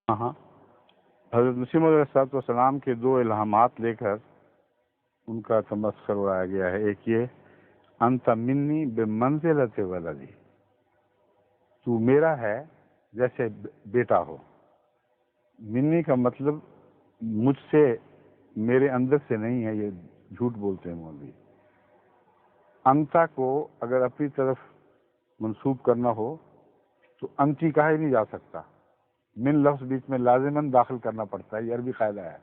ہاں، حضرت مسیح موعود علیہ السلام کے دو الہامات لے کر ان کا تمسخر اڑایا گیا ہے۔ ایک یہ انت منی بمنزلۃ ولدی، تو میرا ہے جیسے بیٹا ہو۔ منی کا مطلب مجھ سے، میرے اندر سے نہیں ہے، یہ جھوٹ بولتے ہیں مولوی۔ انتا کو اگر اپنی طرف منسوب کرنا ہو تو انتی کہا ہی نہیں جا سکتا، من لفظ بیچ میں لازماً داخل کرنا پڑتا ہے، یہ عربی قاعدہ ہے۔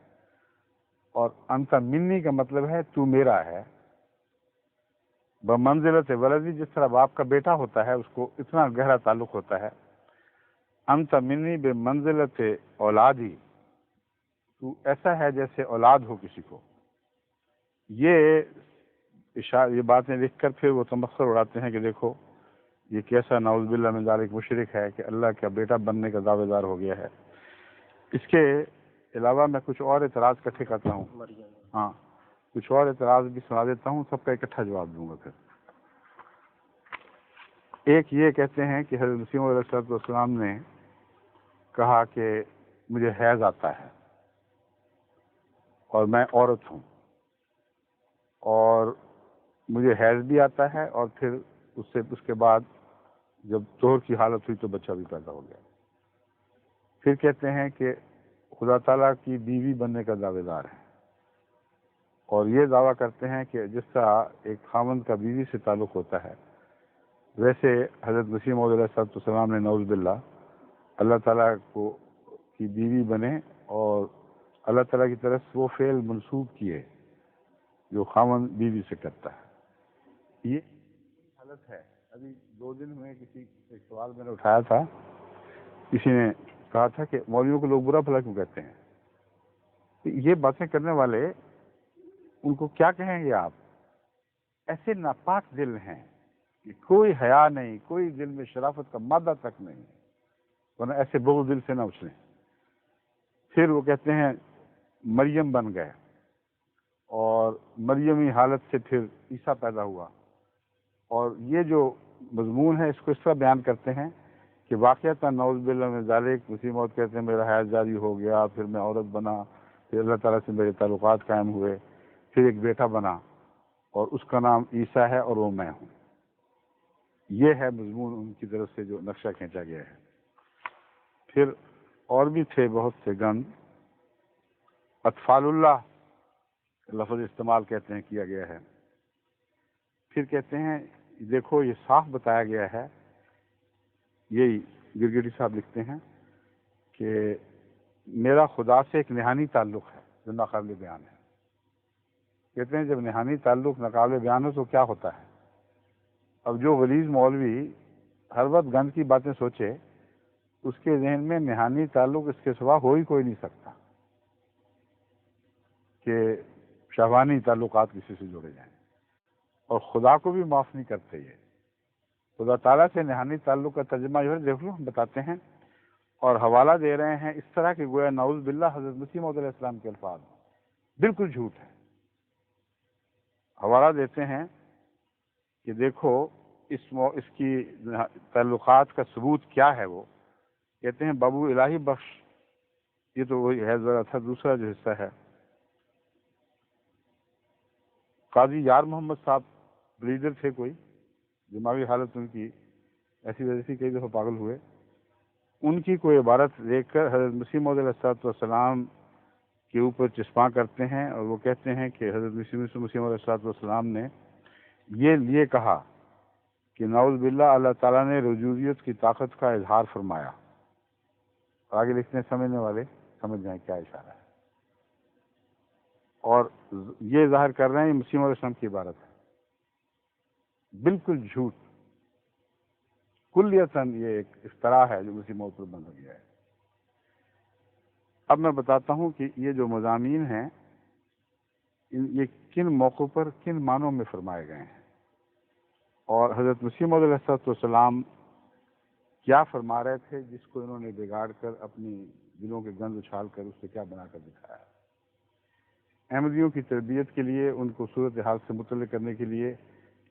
اور انت منی کا مطلب ہے تو میرا ہے۔ بمنزلت ولدی، جس طرح باپ کا بیٹا ہوتا ہے اس کو اتنا گہرا تعلق ہوتا ہے، انت منی بمنزلت اولادی، تو ایسا ہے جیسے اولاد ہو کسی کو۔ یہ باتیں لکھ کر پھر وہ تمسخر اڑاتے ہیں کہ دیکھو یہ کیسا نعوذ باللہ من ذالک مشرک ہے کہ اللہ کا بیٹا بننے کا دعوے دار ہو گیا ہے۔ اس کے علاوہ میں کچھ اور اعتراض اکٹھے کرتا ہوں، ہاں کچھ اور اعتراض بھی سنا دیتا ہوں، سب کا اکٹھا جواب دوں گا پھر۔ ایک یہ کہتے ہیں کہ حضرت مسیح موعود علیہ السلام نے کہا کہ مجھے حیض آتا ہے اور میں عورت ہوں، اور مجھے حیض بھی آتا ہے، اور پھر اس کے بعد جب طہر کی حالت ہوئی تو بچہ بھی پیدا ہو گیا۔ پھر کہتے ہیں کہ خدا تعالیٰ کی بیوی بننے کا دعوے دار ہے، اور یہ دعویٰ کرتے ہیں کہ جس طرح ایک خاوند کا بیوی سے تعلق ہوتا ہے، ویسے حضرت مسیح موعود علیہ السلام نے نعوذ باللہ اللہ تعالیٰ کی بیوی بنے اور اللہ تعالیٰ کی طرف وہ فعل منسوب کیے جو خاوند بیوی سے کرتا ہے۔ یہ حالت ہے۔ ابھی 2 دن ہوئے کسی ایک سوال میں نے اٹھایا تھا، کسی نے کہا تھا کہ مولویوں کو لوگ برا بھلا کیوں کہتے ہیں؟ یہ باتیں کرنے والے ان کو کیا کہیں گے آپ؟ ایسے ناپاک دل ہیں کہ کوئی حیا نہیں، کوئی دل میں شرافت کا مادہ تک نہیں، ورنہ ایسے بغض دل سے نہ اچھلیں۔ پھر وہ کہتے ہیں مریم بن گئے، اور مریمی حالت سے پھر عیسیٰ پیدا ہوا، اور یہ جو مضمون ہے اس کو اس طرح بیان کرتے ہیں کہ واقعتاً نعوذ باللہ من ذالک مسیح موعود کہتے ہیں میرا حیض جاری ہو گیا، پھر میں عورت بنا، پھر اللہ تعالیٰ سے میرے تعلقات قائم ہوئے، پھر ایک بیٹا بنا اور اس کا نام عیسیٰ ہے اور وہ میں ہوں۔ یہ ہے مضمون ان کی طرف سے جو نقشہ کھینچا گیا ہے۔ پھر اور بھی تھے بہت سے گند، اطفال اللہ لفظ استعمال کہتے ہیں کیا گیا ہے۔ پھر کہتے ہیں دیکھو یہ صاف بتایا گیا ہے، یہی گرگٹی صاحب لکھتے ہیں کہ میرا خدا سے ایک نہانی تعلق ہے جو ناقابل بیان ہے۔ کہتے ہیں جب نہانی تعلق ناقابل بیان ہو تو کیا ہوتا ہے؟ اب جو غلیظ مولوی ہر وقت گند کی باتیں سوچے، اس کے ذہن میں نہانی تعلق اس کے سوا ہو ہی کوئی نہیں سکتا کہ شہوانی تعلقات کسی سے جوڑے جائیں، اور خدا کو بھی معاف نہیں کرتے۔ یہ خدا تعالیٰ سے نہانی تعلق کا ترجمہ جو ہے دیکھ لو ہم بتاتے ہیں، اور حوالہ دے رہے ہیں اس طرح کہ گویا نعوذ باللہ حضرت مسیح موعود علیہ السلام کے الفاظ بالکل جھوٹ ہے۔ حوالہ دیتے ہیں کہ دیکھو اس کی تعلقات کا ثبوت کیا ہے۔ وہ کہتے ہیں بابو الہی بخش، یہ تو وہی ہے ذرا تھا، دوسرا جو حصہ ہے قاضی یار محمد صاحب بلیڈر تھے، کوئی دماغی حالت ان کی ایسی ویسی، کئی دفعہ پاگل ہوئے، ان کی کوئی عبارت دیکھ کر حضرت مسیح موعود علیہ السلام کے اوپر چسپاں کرتے ہیں، اور وہ کہتے ہیں کہ حضرت مسیح موعود علیہ السلام نے یہ کہا کہ نعوذ باللہ اللہ تعالیٰ نے رجوعیت کی طاقت کا اظہار فرمایا۔ آگے لکھتے ہیں سمجھنے والے سمجھ جائیں کیا اشارہ ہے، اور یہ ظاہر کر رہے ہیں یہ مسیح موعود علیہ السلام کی عبارت ہے، بالکل جھوٹ، کلیتاً یہ ایک افتراء ہے جو مسیح موعود پر بنا گیا ہے۔ اب میں بتاتا ہوں کہ یہ جو مضامین ہیں یہ کن موقعوں پر کن معنوں میں فرمائے گئے ہیں، اور حضرت مسیح موعود علیہ السلام کیا فرما رہے تھے جس کو انہوں نے بگاڑ کر اپنی دلوں کے گند اچھال کر اس سے کیا بنا کر دکھایا۔ احمدیوں کی تربیت کے لیے، ان کو صورتحال سے مطلع کرنے کے لیے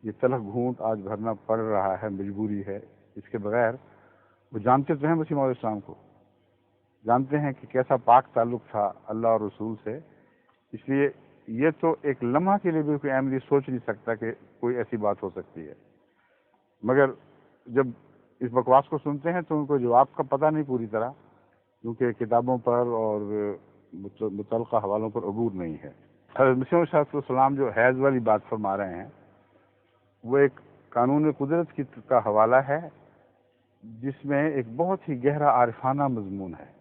یہ تلخ گھونٹ آج بھرنا پڑ رہا ہے، مجبوری ہے، اس کے بغیر وہ جانتے تو ہیں مسیح موعود السلام کو، جانتے ہیں کہ کیسا پاک تعلق تھا اللہ اور رسول سے، اس لیے یہ تو ایک لمحہ کے لیے بھی کوئی احمدی سوچ نہیں سکتا کہ کوئی ایسی بات ہو سکتی ہے، مگر جب اس بکواس کو سنتے ہیں تو ان کو جواب کا پتہ نہیں پوری طرح، کیونکہ کتابوں پر اور متعلقہ حوالوں پر عبور نہیں ہے۔ حضرت مسیح موعود صلی اللہ علیہ وسلم جو حیض والی بات فرما رہے ہیں وہ ایک قانون قدرت کا حوالہ ہے جس میں ایک بہت ہی گہرا عارفانہ مضمون ہے۔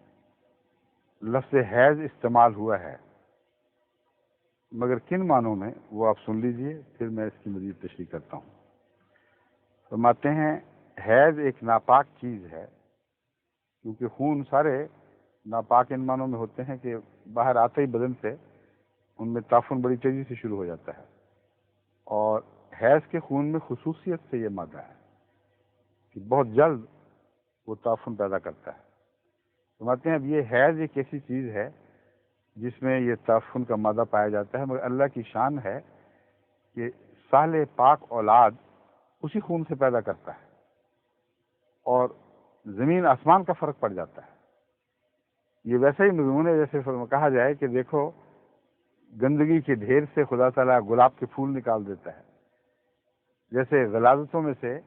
لفظ حیض استعمال ہوا ہے، مگر کن معنوں میں وہ آپ سن لیجئے، پھر میں اس کی مزید تشریح کرتا ہوں۔ فرماتے ہیں حیض ایک ناپاک چیز ہے، کیونکہ خون سارے ناپاک ان معنوں میں ہوتے ہیں کہ باہر آتے ہی بدن سے ان میں تعفن بڑی تیزی سے شروع ہو جاتا ہے، اور حیض کے خون میں خصوصیت سے یہ مادہ ہے کہ بہت جلد وہ تعفن پیدا کرتا ہے۔ فرماتے ہیں اب یہ حیض ایک ایسی چیز ہے جس میں یہ تعفن کا مادہ پایا جاتا ہے، مگر اللہ کی شان ہے کہ صالح پاک اولاد اسی خون سے پیدا کرتا ہے، اور زمین آسمان کا فرق پڑ جاتا ہے۔ یہ ویسا ہی مضمون ہے جیسے کہا جائے کہ دیکھو گندگی کے ڈھیر سے خدا تعالیٰ گلاب کے پھول نکال دیتا ہے، جیسے غلاظتوں میں سے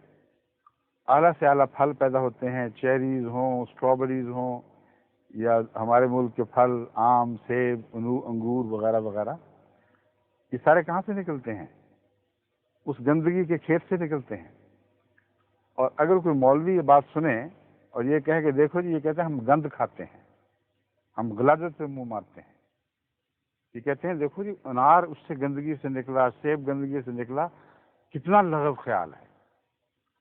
اعلیٰ سے اعلیٰ پھل پیدا ہوتے ہیں، چیریز ہوں، اسٹرابریز ہوں، یا ہمارے ملک کے پھل آم، سیب، انگور وغیرہ وغیرہ، یہ سارے کہاں سے نکلتے ہیں؟ اس گندگی کے کھیت سے نکلتے ہیں۔ اور اگر کوئی مولوی یہ بات سنے اور یہ کہے کہ دیکھو جی، یہ کہتے ہیں ہم گند کھاتے ہیں، ہم غلاظت پہ منہ مارتے ہیں، یہ کہتے ہیں دیکھو جی انار اس سے گندگی سے نکلا، سیب گندگی سے نکلا، کتنا لغو خیال ہے،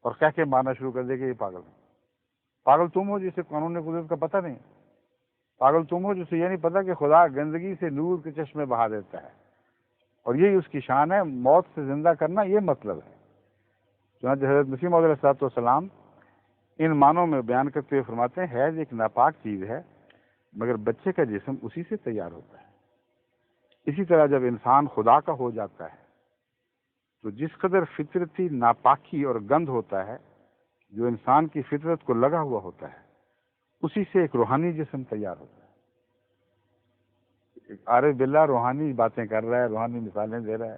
اور کہہ کے مارنا شروع کر دے کہ یہ پاگل ہے۔ پاگل تم ہو جسے قانون قدرت کا پتہ نہیں، پاگل تم ہو جسے یہ نہیں پتا کہ خدا گندگی سے نور کے چشمے بہا دیتا ہے، اور یہی اس کی شان ہے، موت سے زندہ کرنا یہ مطلب ہے۔ چنانچہ حضرت مسیح موعود علیہ السلام ان معنوں میں بیان کرتے ہوئے فرماتے ہیں حیض ایک ناپاک چیز ہے، مگر بچے کا جسم اسی سے تیار ہوتا ہے۔ اسی طرح جب انسان خدا کا ہو جاتا ہے تو جس قدر فطرتی ناپاکی اور گند ہوتا ہے جو انسان کی فطرت کو لگا ہوا ہوتا ہے، اسی سے ایک روحانی جسم تیار ہوتا ہے۔ ایک عارف باللہ روحانی باتیں کر رہا ہے، روحانی مثالیں دے رہا ہے،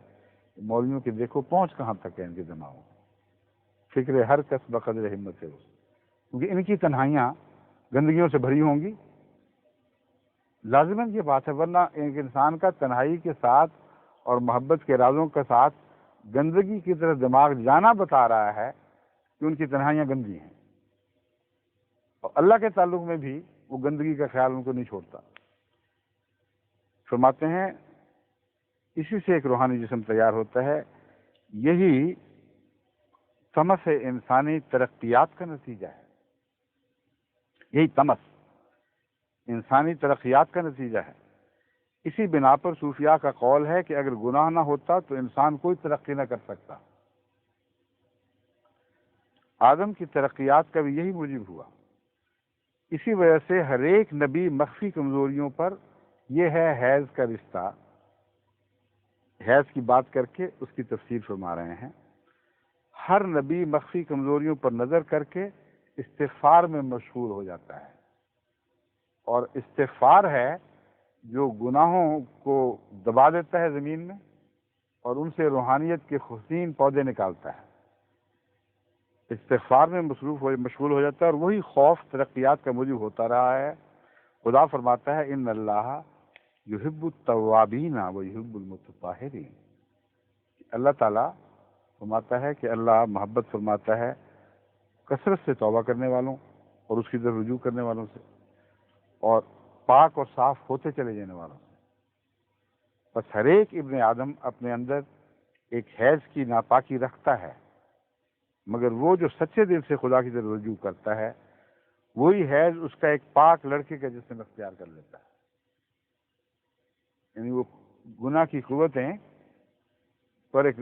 مولویوں کی دیکھو پہنچ کہاں تک ہے ان کے دماغوں میں۔ فکر ہر کس بقدر ہمت ہے، کیونکہ ان کی تنہائیاں گندگیوں سے بھری ہوں گی، لازماً یہ بات ہے، ورنہ ایک انسان کا تنہائی کے ساتھ اور محبت کے رازوں کے ساتھ گندگی کی طرف دماغ جانا بتا رہا ہے کہ ان کی تنہائیاں گندی ہیں، اور اللہ کے تعلق میں بھی وہ گندگی کا خیال ان کو نہیں چھوڑتا۔ فرماتے ہیں اسی سے ایک روحانی جسم تیار ہوتا ہے، یہی تمس انسانی ترقیات کا نتیجہ ہے، یہی تمس انسانی ترقیات کا نتیجہ ہے۔ اسی بنا پر صوفیاء کا قول ہے کہ اگر گناہ نہ ہوتا تو انسان کوئی ترقی نہ کر سکتا۔ آدم کی ترقیات کا بھی یہی موجب ہوا، اسی وجہ سے ہر ایک نبی مخفی کمزوریوں پر، یہ ہے حیض کا رشتہ، حیض کی بات کر کے اس کی تفسیر فرما رہے ہیں۔ ہر نبی مخفی کمزوریوں پر نظر کر کے استغفار میں مشغول ہو جاتا ہے، اور استغفار ہے جو گناہوں کو دبا دیتا ہے زمین میں اور ان سے روحانیت کے حسین پودے نکالتا ہے۔ استغفار میں مشغول ہو جاتا ہے، اور وہی خوف ترقیات کا موجب ہوتا رہا ہے۔ خدا فرماتا ہے ان اللہ یحب التوابین و یحب المتطہرین، اللہ تعالیٰ فرماتا ہے کہ اللہ محبت فرماتا ہے کثرت سے توبہ کرنے والوں اور اس کی طرف رجوع کرنے والوں سے، اور پاک اور صاف ہوتے چلے جانے والوں سے۔ بس ہر ایک ابن آدم اپنے اندر ایک حیض کی ناپاکی رکھتا ہے، مگر وہ جو سچے دل سے خدا کی طرف رجوع کرتا ہے وہی حیض اس کا ایک پاک لڑکے کا جسم اختیار کر لیتا ہے۔ یعنی وہ گناہ کی قوتیں پر ایک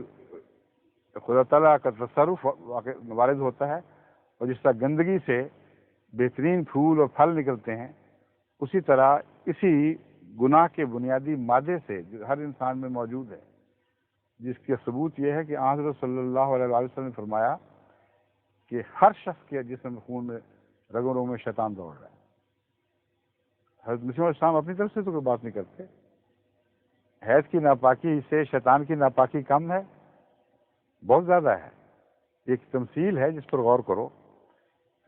خدا تعالیٰ کا تصرف وارد ہوتا ہے، اور جس طرح گندگی سے بہترین پھول اور پھل نکلتے ہیں، اسی طرح اسی گناہ کے بنیادی مادے سے جو ہر انسان میں موجود ہے، جس کا ثبوت یہ ہے کہ حضرت صلی اللہ علیہ وسلم نے فرمایا کہ ہر شخص کے جسم خون میں رگوں میں شیطان دوڑ رہا ہے، حضرت مسیح علیہ السلام اپنی طرف سے تو کوئی بات نہیں کرتے. حیض کی ناپاکی سے شیطان کی ناپاکی کم ہے؟ بہت زیادہ ہے. ایک تمثیل ہے جس پر غور کرو.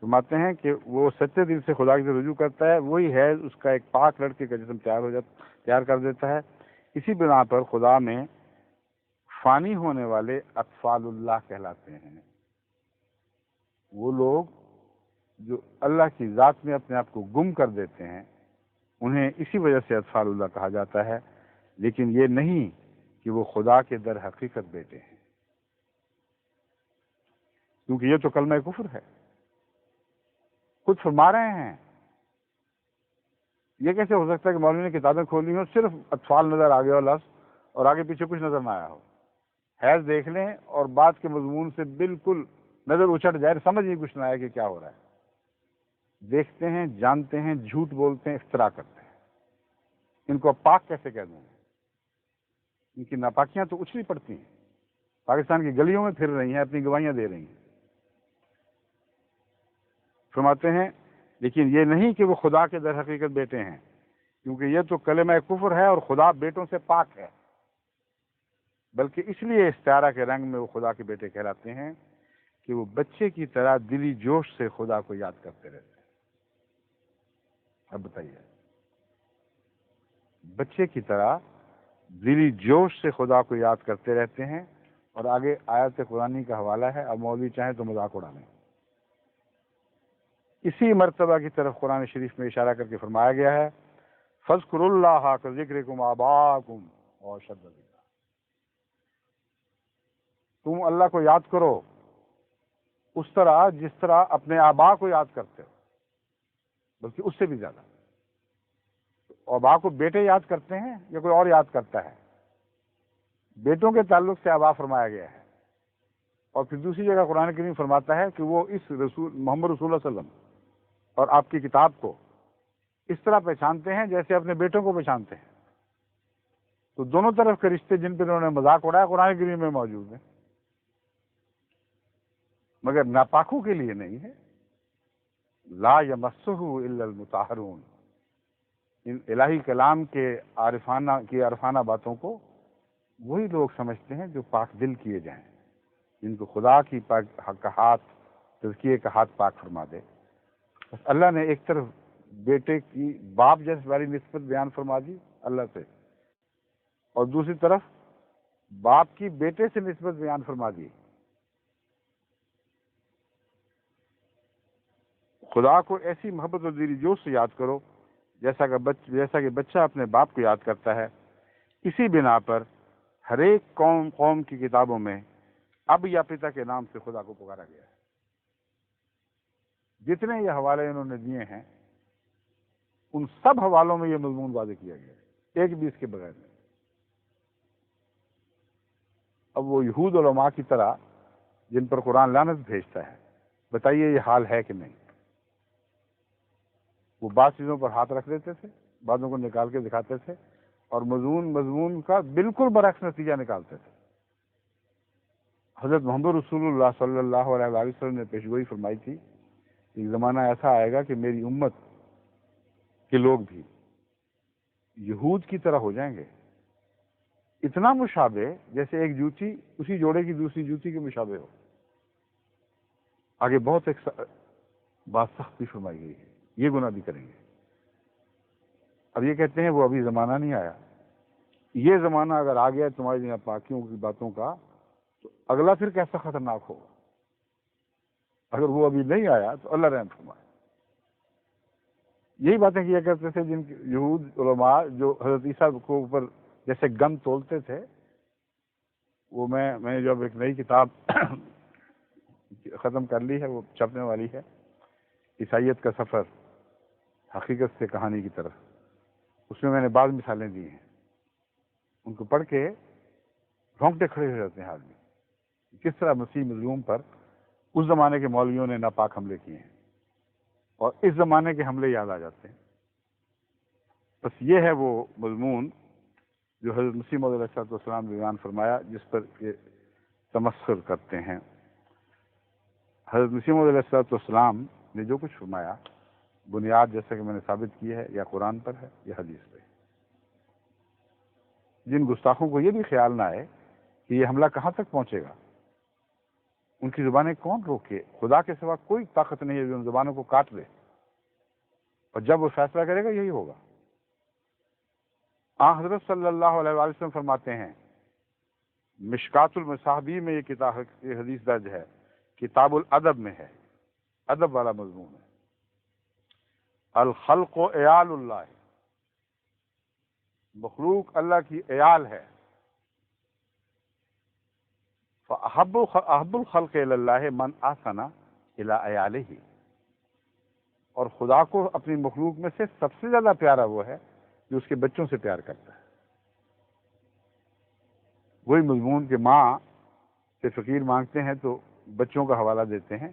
فرماتے ہیں کہ وہ سچے دل سے خدا کی طرف رجوع کرتا ہے، وہی حیض اس کا ایک پاک لڑکے کا جسم تیار کر دیتا ہے. اسی بنا پر خدا میں فانی ہونے والے اطفال اللہ کہلاتے ہیں. وہ لوگ جو اللہ کی ذات میں اپنے آپ کو گم کر دیتے ہیں انہیں اسی وجہ سے اطفال اللہ کہا جاتا ہے، لیکن یہ نہیں کہ وہ خدا کے در حقیقت بیٹے ہیں، کیونکہ یہ تو کلمہ کفر ہے. خود فرما رہے ہیں. یہ کیسے ہو سکتا ہے کہ مولوی نے کتابیں کھولی ہوں صرف اطفال نظر آ گیا ہو لفظ اور آگے پیچھے کچھ نظر نہ آیا ہو؟ حیض دیکھ لیں اور بات کے مضمون سے بالکل نظر اچٹ جائے، سمجھ نہیں کچھ نہ آیا کہ کیا ہو رہا ہے. دیکھتے ہیں، جانتے ہیں، جھوٹ بولتے ہیں، افترا کرتے ہیں. ان کو پاک کیسے کہہ دوں؟ ان کی ناپاکیاں تو اچھلی پڑتی ہیں، پاکستان کی گلیوں میں پھر رہی ہیں، اپنی گواہیاں دے رہی ہیں. فرماتے ہیں لیکن یہ نہیں کہ وہ خدا کے در حقیقت بیٹے ہیں، کیونکہ یہ تو کلمہ کفر ہے اور خدا بیٹوں سے پاک ہے، بلکہ اس لیے استعارہ کے رنگ میں وہ خدا کے بیٹے کہلاتے ہیں کہ وہ بچے کی طرح دلی جوش سے خدا کو یاد کرتے رہتے ہیں. اب بتائیے، بچے کی طرح دلی جوش سے خدا کو یاد کرتے رہتے ہیں. اور آگے آیت قرآنی کا حوالہ ہے، اب مولوی چاہیں تو مذاق اڑا لیں. اسی مرتبہ کی طرف قرآن شریف میں اشارہ کر کے فرمایا گیا ہے فَاذْكُرُوا اللَّهَ كَذِكْرِكُمْ آبَاءَكُمْ اور شد ذکر. تم اللہ کو یاد کرو اس طرح جس طرح اپنے آبا کو یاد کرتے ہو، بلکہ اس سے بھی زیادہ. آبا کو بیٹے یاد کرتے ہیں یا کوئی اور یاد کرتا ہے؟ بیٹوں کے تعلق سے آبا فرمایا گیا ہے. اور پھر دوسری جگہ قرآن کریم فرماتا ہے کہ وہ اس رسول محمد رسول اللہ صلی اللہ علیہ وسلم اور آپ کی کتاب کو اس طرح پہچانتے ہیں جیسے اپنے بیٹوں کو پہچانتے ہیں. تو دونوں طرف کے رشتے جن پہ انہوں نے مذاق اڑایا قرآن کریم میں موجود ہیں، مگر ناپاکوں کے لیے نہیں ہے. لا یمسہ الا المطہرون. ان الہی کلام کے عارفانہ باتوں کو وہی لوگ سمجھتے ہیں جو پاک دل کیے جائیں، جن کو خدا کی کا ہاتھ، تزکیے کا ہاتھ پاک فرما دے. بس اللہ نے ایک طرف بیٹے کی باپ جیسے والی نسبت بیان فرما دی اللہ سے، اور دوسری طرف باپ کی بیٹے سے نسبت بیان فرما دی. خدا کو ایسی محبت اور دلی جوش سے یاد کرو جیسا کہ بچہ اپنے باپ کو یاد کرتا ہے. اسی بنا پر ہر ایک قوم کی کتابوں میں اب یا پتا کے نام سے خدا کو پکارا گیا ہے. جتنے یہ حوالے انہوں نے دیے ہیں ان سب حوالوں میں یہ مضمون واضح کیا گیا ہے، ایک بھی اس کے بغیر نہیں. اب وہ یہود علماء کی طرح جن پر قرآن لعنت بھیجتا ہے، بتائیے یہ حال ہے کہ نہیں؟ وہ بعض چیزوں پر ہاتھ رکھ دیتے تھے، بعضوں کو نکال کے دکھاتے تھے اور مضمون کا بالکل برعکس نتیجہ نکالتے تھے. حضرت محمد رسول اللہ صلی اللہ علیہ وسلم نے پیشگوئی فرمائی تھی کہ ایک زمانہ ایسا آئے گا کہ میری امت کے لوگ بھی یہود کی طرح ہو جائیں گے، اتنا مشابہ جیسے ایک جوتی اسی جوڑے کی دوسری جوتی کے مشابہ ہو. آگے بہت ایک بات سخت بھی فرمائی گئی ہے، یہ گناہ بھی کریں گے. اب یہ کہتے ہیں وہ ابھی زمانہ نہیں آیا. یہ زمانہ اگر آ گیا تمہاری ناپاکیوں کی باتوں کا تو اگلا پھر کیسا خطرناک ہوگا. اگر وہ ابھی نہیں آیا تو اللہ رحم فرمائے. یہی باتیں کیا کرتے تھے جن یہود علماء جو حضرت عیسیٰ کو اوپر جیسے گم تولتے تھے. وہ میں نے جب ایک نئی کتاب ختم کر لی ہے، وہ چھپنے والی ہے، عیسائیت کا سفر حقیقت سے کہانی کی طرف. اس میں نے بعض مثالیں دی ہیں، ان کو پڑھ کے رونگٹے کھڑے ہو جاتے ہیں آدمی. کس طرح مسیح مظلوم پر اس زمانے کے مولویوں نے ناپاک حملے کیے ہیں اور اس زمانے کے حملے یاد آ جاتے ہیں. بس یہ ہے وہ مضمون جو حضرت مسیح موعود علیہ السلام نے بیان فرمایا، جس پر یہ تمسخر کرتے ہیں. حضرت مسیح موعود علیہ السلام نے جو کچھ فرمایا بنیاد جیسا کہ میں نے ثابت کی ہے یا قرآن پر ہے یا حدیث پہ. جن گستاخوں کو یہ بھی خیال نہ آئے کہ یہ حملہ کہاں تک پہنچے گا، ان کی زبانیں کون روکے؟ خدا کے سوا کوئی طاقت نہیں ہے جو ان زبانوں کو کاٹ دے، اور جب وہ فیصلہ کرے گا یہی ہوگا. حضرت صلی اللہ علیہ وآلہ وسلم فرماتے ہیں، مشکات المصابیح میں یہ کتاب یہ حدیث درج ہے، کتاب الادب میں ہے، ادب والا مضمون ہے. الخلق عیال اللہ، مخلوق اللہ کی عیال ہے. فاحب الخلق الی اللہ من احسن الی عیالہ، اور خدا کو اپنی مخلوق میں سے سب سے زیادہ پیارا وہ ہے جو اس کے بچوں سے پیار کرتا ہے. وہی مضمون کہ ماں سے فقیر مانگتے ہیں تو بچوں کا حوالہ دیتے ہیں.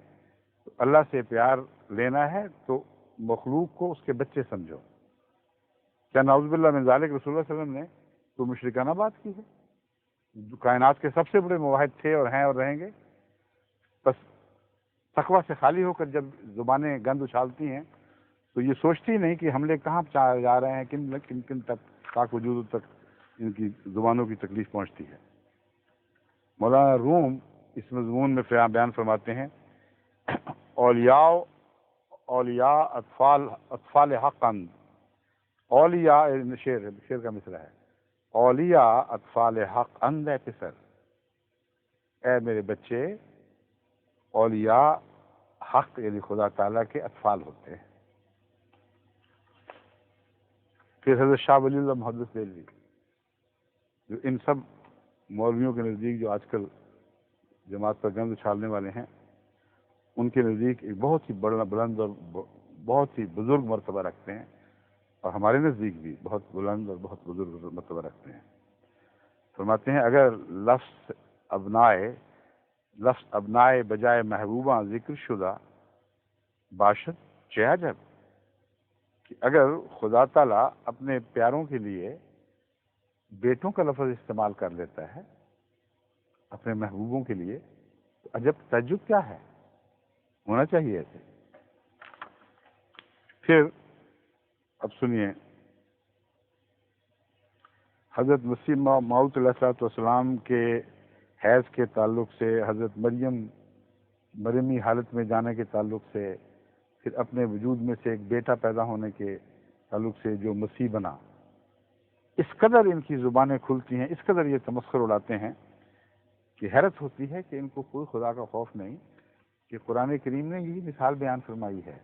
تو اللہ سے پیار لینا ہے تو مخلوق کو اس کے بچے سمجھو. کیا نعوذ باللہ من ذالک رسول اللہ صلی اللہ علیہ وسلم نے تو مشرکانہ بات کی ہے؟ جو کائنات کے سب سے بڑے موحد تھے اور ہیں اور رہیں گے، بس تقویٰ سے خالی ہو کر جب زبانیں گند اچھالتی ہیں تو یہ سوچتی نہیں کہ حملے کہاں جا رہے ہیں، کن کن کن تک پاک وجود تک ان کی زبانوں کی تکلیف پہنچتی ہے. مولانا روم اس مضمون میں بیان فرماتے ہیں، اولیاء اطفال حقاً، اولیاء شعر کا مصرع ہے، اولیاء اطفال حق اند پسر، اے میرے بچے اولیاء حق یعنی خدا تعالیٰ کے اطفال ہوتے ہیں. پھر حضرت شاہ ولی اللہ محدث دہلوی، جو ان سب مولویوں کے نزدیک جو آج کل جماعت پر گند اچھالنے والے ہیں، ان کے نزدیک ایک بہت ہی بلند اور بہت ہی بزرگ مرتبہ رکھتے ہیں، اور ہمارے نزدیک بھی بہت بلند اور بہت بزرگ مرتبہ رکھتے ہیں. فرماتے ہیں اگر لفظ ابنائے بجائے محبوبہ ذکر شدہ باشد چہ عجب، کہ اگر خدا تعالیٰ اپنے پیاروں کے لیے بیٹوں کا لفظ استعمال کر لیتا ہے اپنے محبوبوں کے لیے، تو عجب تعجب کیا ہے، ہونا چاہیے ایسے. پھر اب سنیے، حضرت مسیح موعود علیہ السلام کے حیض کے تعلق سے، حضرت مریم حالت میں جانے کے تعلق سے، پھر اپنے وجود میں سے ایک بیٹا پیدا ہونے کے تعلق سے جو مسیح بنا، اس قدر ان کی زبانیں کھلتی ہیں، اس قدر یہ تمسخر اڑاتے ہیں کہ حیرت ہوتی ہے کہ ان کو کوئی خدا کا خوف نہیں. کہ قرآن کریم نے یہی مثال بیان فرمائی ہے.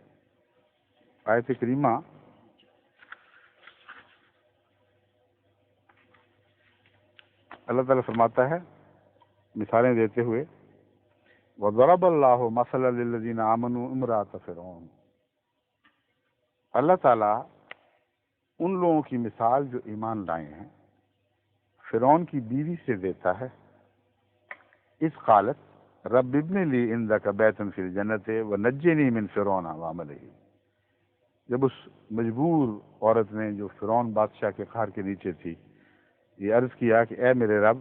آیت کریمہ اللہ تعالیٰ فرماتا ہے مثالیں دیتے ہوئے، وَضَرَبَ اللَّهُ مَثَلًا لِلَّذِينَ آمَنُوا امْرَأَتَ فِرْعَوْنَ، اللہ تعالیٰ ان لوگوں کی مثال جو ایمان لائے ہیں فرعون کی بیوی سے دیتا ہے. اس قالت رب ابن لی عندک بیتا فی الجنت ونجنی من فرعون وعملہ، جب اس مجبور عورت نے جو فرعون بادشاہ کے قہر کے نیچے تھی یہ عرض کیا کہ اے میرے رب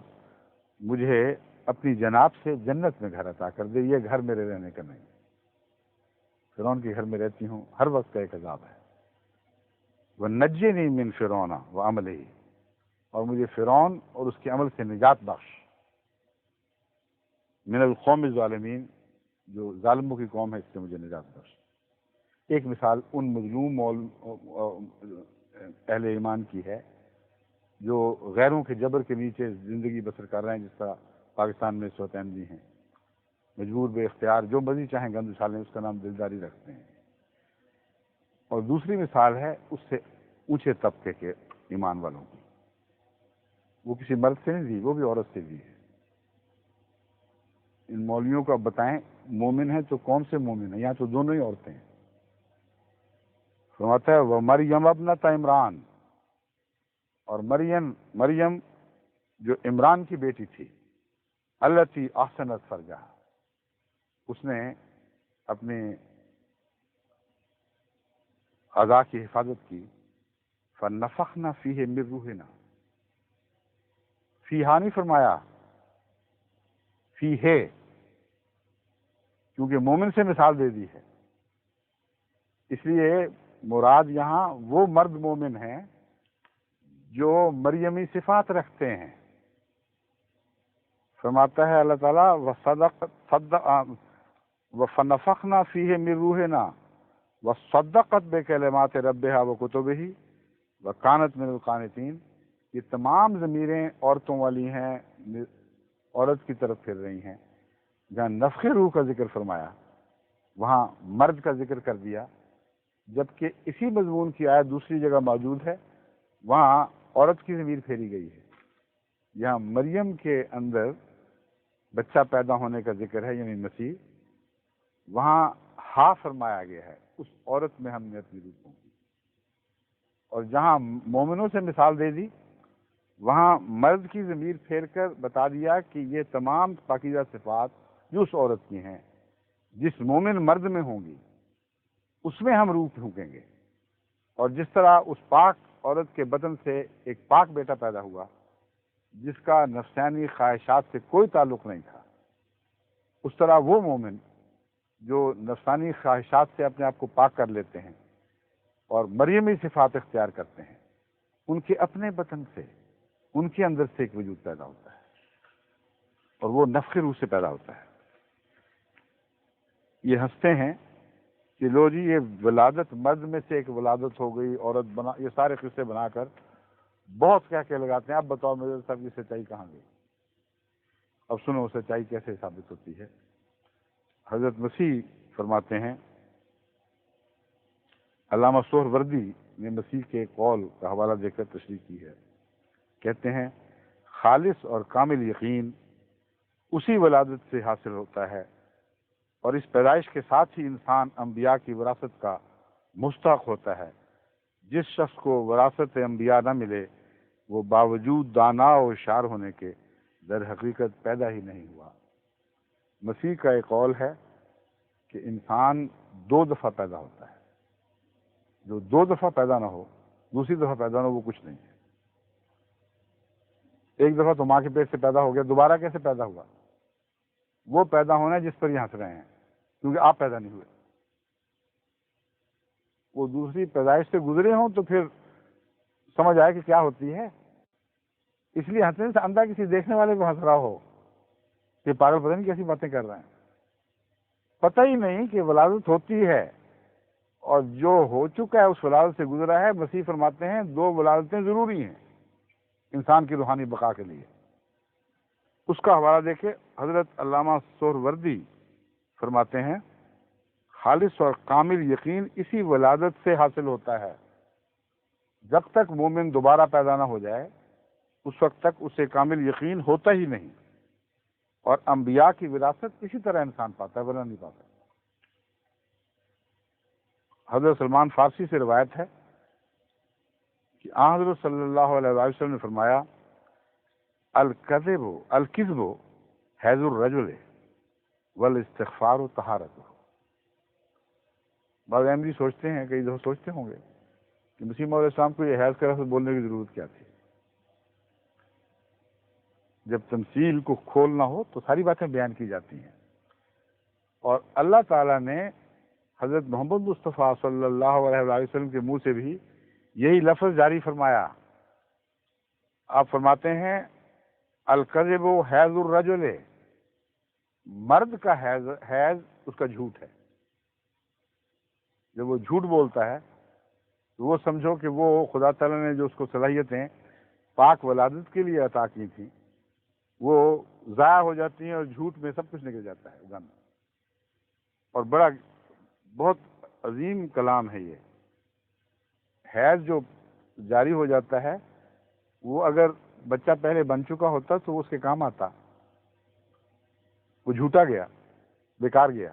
مجھے اپنی جناب سے جنت میں گھر عطا کر دے، یہ گھر میرے رہنے کا نہیں، فرعون کے گھر میں رہتی ہوں، ہر وقت کا ایک عذاب ہے. وَنَجِّنِي مِن فِرْعَوْنَ وَعَمَلِهِ، اور مجھے فرعون اور اس کے عمل سے نجات بخش. من القوم الظالمین، جو ظالموں کی قوم ہے، اس سے مجھے نجات بخش. ایک مثال ان مظلوم اہل ایمان کی ہے جو غیروں کے جبر کے نیچے زندگی بسر کر رہے ہیں، جس طرح پاکستان میں سوتین جی ہیں، مجبور بے اختیار جو مرضی چاہیں گند اچھالیں، اس کا نام دلداری رکھتے ہیں. اور دوسری مثال ہے اس سے اونچے طبقے کے ایمان والوں کی، وہ کسی مرد سے نہیں دی، وہ بھی عورت سے دی ہے. ان مولویوں کو اب بتائیں مومن ہیں تو کون سے مومن ہیں؟ یہاں تو دونوں ہی عورتیں ہیں. فرماتا ہے وہ مریم ابنت عمران، اور مریم جو عمران کی بیٹی تھی، التی احسنت فرجہا، اس نے اپنے اعضاء کی حفاظت کی. فنفخنا فیہ من روحنا، فیہا نہیں فرمایا فیہ، کیونکہ مومن سے مثال دے دی ہے. اس لیے مراد یہاں وہ مرد مومن ہیں جو مریمی صفات رکھتے ہیں. فرماتا ہے اللہ تعالیٰ وَفَنَفَخْنَا فِيهِ مِن رُوحِنَا وَصَدَّقَتْ بِكَلِمَاتِ رَبِّهَا وَكُتُبِهِ وَكَانَتْ مِنَ الْقَانِتِينَ. یہ تمام ضمیریں عورتوں والی ہیں، عورت کی طرف پھر رہی ہیں. جہاں نفخ روح کا ذکر فرمایا وہاں مرد کا ذکر کر دیا، جبکہ اسی مضمون کی آیت دوسری جگہ موجود ہے، وہاں عورت کی ضمیر پھیری گئی ہے. یہاں مریم کے اندر بچہ پیدا ہونے کا ذکر ہے، یعنی مسیح، وہاں ہا فرمایا گیا ہے، اس عورت میں ہم نے اپنی روح پھونکی. اور جہاں مومنوں سے مثال دے دی وہاں مرد کی ضمیر پھیر کر بتا دیا کہ یہ تمام پاکیزہ صفات جو اس عورت کی ہیں جس مومن مرد میں ہوں گی اس میں ہم روح پھونکیں گے. اور جس طرح اس پاک عورت کے بدن سے ایک پاک بیٹا پیدا ہوا جس کا نفسانی خواہشات سے کوئی تعلق نہیں تھا، اس طرح وہ مومن جو نفسانی خواہشات سے اپنے آپ کو پاک کر لیتے ہیں اور مریمی صفات اختیار کرتے ہیں، ان کے اپنے بدن سے، ان کے اندر سے ایک وجود پیدا ہوتا ہے اور وہ نفخ روح سے پیدا ہوتا ہے. یہ ہنستے ہیں کہ لو جی یہ ولادت مرد میں سے ایک ولادت ہو گئی، عورت بنا، یہ سارے قصے بنا کر بہت کیا کہ لگاتے ہیں. اب بتاؤ میرے سب کی سچائی کہاں گئی؟ اب سنو سچائی کیسے ثابت ہوتی ہے. حضرت مسیح فرماتے ہیں، علامہ سہروردی نے مسیح کے قول کا حوالہ دے کر تشریح کی ہے. کہتے ہیں خالص اور کامل یقین اسی ولادت سے حاصل ہوتا ہے، اور اس پیدائش کے ساتھ ہی انسان انبیاء کی وراثت کا مستحق ہوتا ہے. جس شخص کو وراثت انبیاء نہ ملے وہ باوجود دانا و ہوشیار ہونے کے در حقیقت پیدا ہی نہیں ہوا. مسیح کا ایک قول ہے کہ انسان 2 دفعہ پیدا ہوتا ہے. جو 2 دفعہ پیدا نہ ہو، دوسری دفعہ پیدا نہ ہو، وہ کچھ نہیں ہے. ایک دفعہ تو ماں کے پیٹ سے پیدا ہو گیا، دوبارہ کیسے پیدا ہوا؟ وہ پیدا ہونا ہے جس پر یہ ہنس رہے ہیں، کیونکہ آپ پیدا نہیں ہوئے. وہ دوسری پیدائش سے گزرے ہوں تو پھر سمجھ آئے کہ کیا ہوتی ہے. اس لیے ہنسنے سے اندھا کسی دیکھنے والے کو ہنس رہا ہو کہ پاگل پتہ نہیں کیسی باتیں کر رہے ہیں. پتہ ہی نہیں کہ ولادت ہوتی ہے، اور جو ہو چکا ہے اس ولادت سے گزرا ہے. مسیح فرماتے ہیں 2 ولادتیں ضروری ہیں انسان کی روحانی بقا کے لیے. اس کا حوالہ دیکھیں، حضرت علامہ سہروردی فرماتے ہیں خالص اور کامل یقین اسی ولادت سے حاصل ہوتا ہے. جب تک مومن دوبارہ پیدا نہ ہو جائے اس وقت تک اسے کامل یقین ہوتا ہی نہیں، اور انبیاء کی وراثت اسی طرح انسان پاتا ہے، ورنہ نہیں پاتا. حضرت سلمان فارسی سے روایت ہے کہ آن حضرت صلی اللہ علیہ وسلم نے فرمایا الکذب حیض الرجل والاستغفار طہارتہ. بعض احمدی سوچتے ہیں، کئی دفعہ سوچتے ہوں گے کہ مسیح موعود علیہ السلام کو یہ حیض کا لفظ بولنے کی ضرورت کیا تھی؟ جب تمثیل کو کھولنا ہو تو ساری باتیں بیان کی جاتی ہیں. اور اللہ تعالیٰ نے حضرت محمد مصطفیٰ صلی اللہ علیہ وسلم کے منہ سے بھی یہی لفظ جاری فرمایا. آپ فرماتے ہیں الکذب حیض الرجل، مرد کا حیض اس کا جھوٹ ہے. جب وہ جھوٹ بولتا ہے تو وہ سمجھو کہ وہ خدا تعالیٰ نے جو اس کو صلاحیتیں پاک ولادت کے لیے عطا کی تھیں وہ ضائع ہو جاتی ہیں، اور جھوٹ میں سب کچھ نکل جاتا ہے گند. اور بہت عظیم کلام ہے یہ. حیض جو جاری ہو جاتا ہے وہ اگر بچہ پہلے بن چکا ہوتا تو وہ اس کے کام آتا، وہ جھوٹا گیا، بیکار گیا.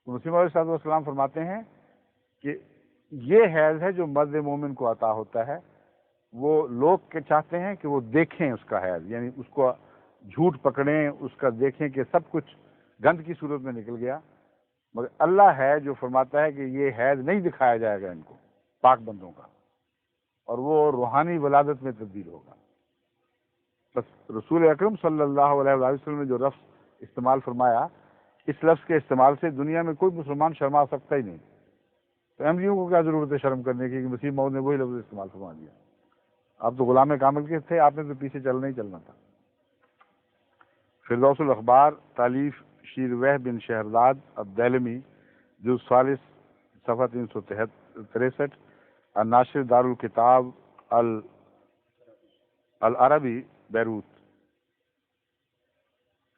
تو مسیح علیہ السلام فرماتے ہیں کہ یہ حیض ہے جو مرد مومن کو عطا ہوتا ہے. وہ لوگ چاہتے ہیں کہ وہ دیکھیں اس کا حیض، یعنی اس کو جھوٹ پکڑیں، اس کا دیکھیں کہ سب کچھ گند کی صورت میں نکل گیا. مگر اللہ ہے جو فرماتا ہے کہ یہ حیض نہیں دکھایا جائے گا ان کو، پاک بندوں کا، اور وہ روحانی ولادت میں تبدیل ہوگا. بس رسول اکرم صلی اللہ علیہ وسلم نے جو لفظ استعمال فرمایا، اس لفظ کے استعمال سے دنیا میں کوئی مسلمان شرما سکتا ہی نہیں. تو احمدیوں کو کیا ضرورت ہے شرم کرنے کی کہ مسیح موعود نے وہی لفظ استعمال فرما دیا؟ آپ تو غلام کامل کے تھے، آپ نے تو پیچھے چلنا ہی چلنا تھا۔ فردوس الاخبار تالیف شیر وحی بن شہرزاد الدیلمی، جز 40 صفحہ 363، الناشر دار الکتاب العربی بیروت،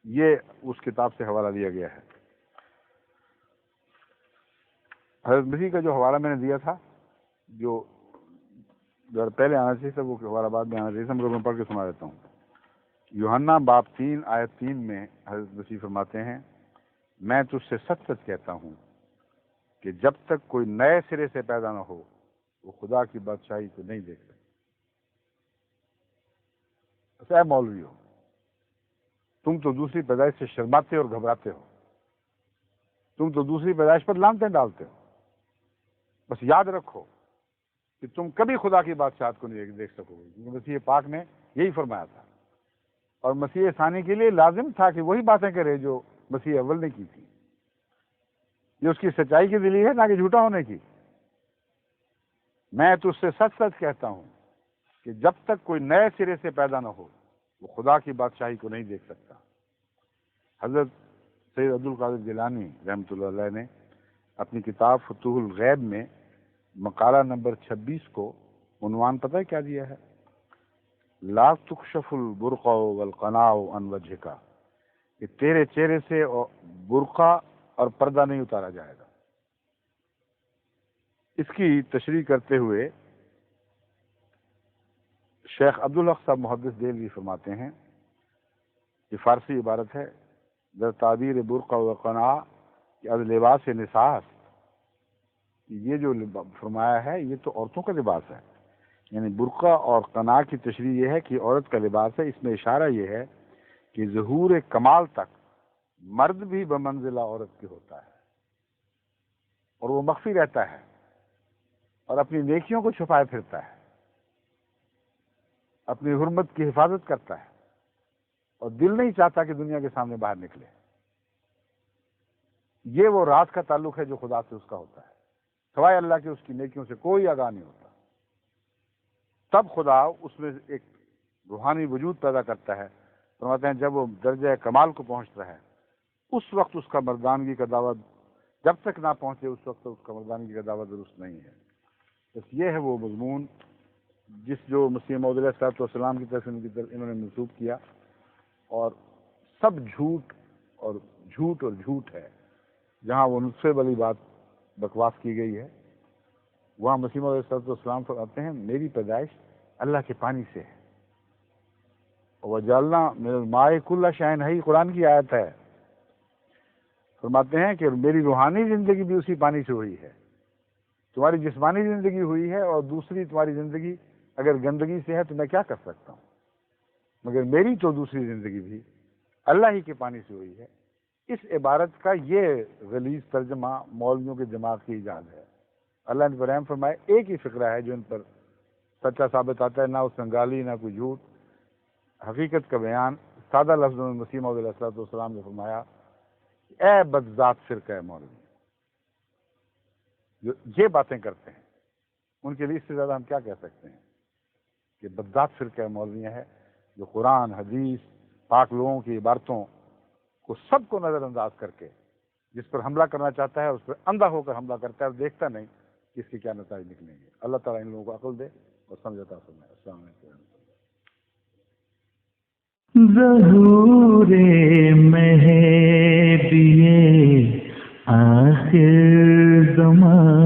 یہ اس کتاب سے حوالہ دیا گیا ہے۔ حضرت مسیح کا جو حوالہ میں نے دیا تھا، جو پہلے آنا چاہیے تھا، وہ حوالہ بعد میں آنا چاہیے تھا، مگر میں پڑھ کے سنا دیتا ہوں۔ یوحنا باب 3 آیت 3 میں حضرت مسیح فرماتے ہیں، میں تجھ سے سچ سچ کہتا ہوں کہ جب تک کوئی نئے سرے سے پیدا نہ ہو وہ خدا کی بادشاہی کو نہیں دیکھ سکتا۔ اے مولوی ہو، تم تو دوسری پیدائش سے شرماتے اور گھبراتے ہو، تم تو دوسری پیدائش پر لانتیں ڈالتے ہو۔ بس یاد رکھو کہ تم کبھی خدا کی بادشاہت کو نہیں دیکھ سکو گے، کیونکہ مسیح پاک نے یہی فرمایا تھا، اور مسیح ثانی کے لیے لازم تھا کہ وہی باتیں کرے جو مسیح اول نے کی تھی۔ یہ اس کی سچائی کی دلیل ہے، نہ کہ جھوٹا ہونے کی۔ میں تجھ سے سچ سچ کہتا ہوں کہ جب تک کوئی نئے سرے سے پیدا نہ ہو وہ خدا کی بادشاہی کو نہیں دیکھ سکتا۔ حضرت سید عبدالقادر جیلانی رحمۃ اللہ علیہ نے اپنی کتاب فتوح الغیب میں مقالہ نمبر 26 کو عنوان پتہ ہے کیا دیا ہے؟ لا تکشف البرقع والقناع عن وجهک، کہ تیرے چہرے سے برقع اور پردہ نہیں اتارا جائے گا۔ اس کی تشریح کرتے ہوئے شیخ عبدالحق صاحب محدث دہلوی فرماتے ہیں، یہ فارسی عبارت ہے، در تعبیر برقع و قناع از لباس نساء، یہ جو فرمایا ہے یہ تو عورتوں کا لباس ہے، یعنی برقع اور قناع کی تشریح یہ ہے کہ عورت کا لباس ہے۔ اس میں اشارہ یہ ہے کہ ظہور کمال تک مرد بھی بمنزلہ عورت کے ہوتا ہے، اور وہ مخفی رہتا ہے اور اپنی نیکیوں کو چھپائے پھرتا ہے، اپنی حرمت کی حفاظت کرتا ہے، اور دل نہیں چاہتا کہ دنیا کے سامنے باہر نکلے۔ یہ وہ راز کا تعلق ہے جو خدا سے اس کا ہوتا ہے، سوائے اللہ کے اس کی نیکیوں سے کوئی آگاہ نہیں ہوتا۔ تب خدا اس میں ایک روحانی وجود پیدا کرتا ہے۔ فرماتے ہیں جب وہ درجہ کمال کو پہنچتا ہے اس وقت اس کا مردانگی کا دعوت، جب تک نہ پہنچے اس وقت اس کا مردانگی کا دعوت درست نہیں ہے۔ بس یہ ہے وہ مضمون جس جو مسیح موعود علیہ الصلوۃ والسلام کی طرف انہوں نے منسوب کیا، اور سب جھوٹ اور جھوٹ ہے۔ جہاں وہ نطفے والی بات بکواس کی گئی ہے، وہاں مسیح موعود علیہ الصلوۃ والسلام فرماتے ہیں میری پیدائش اللہ کے پانی سے ہے، وجعلنا من الماء کل شیء حی، قرآن کی آیت ہے۔ فرماتے ہیں کہ میری روحانی زندگی بھی اسی پانی سے ہوئی ہے۔ تمہاری جسمانی زندگی ہوئی ہے اور دوسری تمہاری زندگی اگر گندگی سے ہے تو میں کیا کر سکتا ہوں، مگر میری تو دوسری زندگی بھی اللہ ہی کے پانی سے ہوئی ہے۔ اس عبارت کا یہ غلیظ ترجمہ مولویوں کے دماغ کی ایجاد ہے۔ اللہ نے رحم فرمائے، ایک ہی فقرہ ہے جو ان پر سچا ثابت آتا ہے، نہ اس میں گالی نہ کوئی جھوٹ، حقیقت کا بیان سادہ لفظوں میں مسیح موعود علیہ الصلوۃ والسلام نے فرمایا، اے بدذات فرقہ مولوی، جو یہ باتیں کرتے ہیں ان کے لیے اس سے زیادہ ہم کیا کہہ سکتے ہیں کہ بدذات فرقہ مولوی ہے، جو قرآن حدیث پاک لوگوں کی عبارتوں کو سب کو نظر انداز کر کے جس پر حملہ کرنا چاہتا ہے اس پر اندھا ہو کر حملہ کرتا ہے اور دیکھتا نہیں کہ اس کے کیا نتائج نکلیں گے۔ اللہ تعالیٰ ان لوگوں کو عقل دے اور سمجھ عطا فرمائے۔ السلام علیکم۔ ظہور مہدی آخر زمان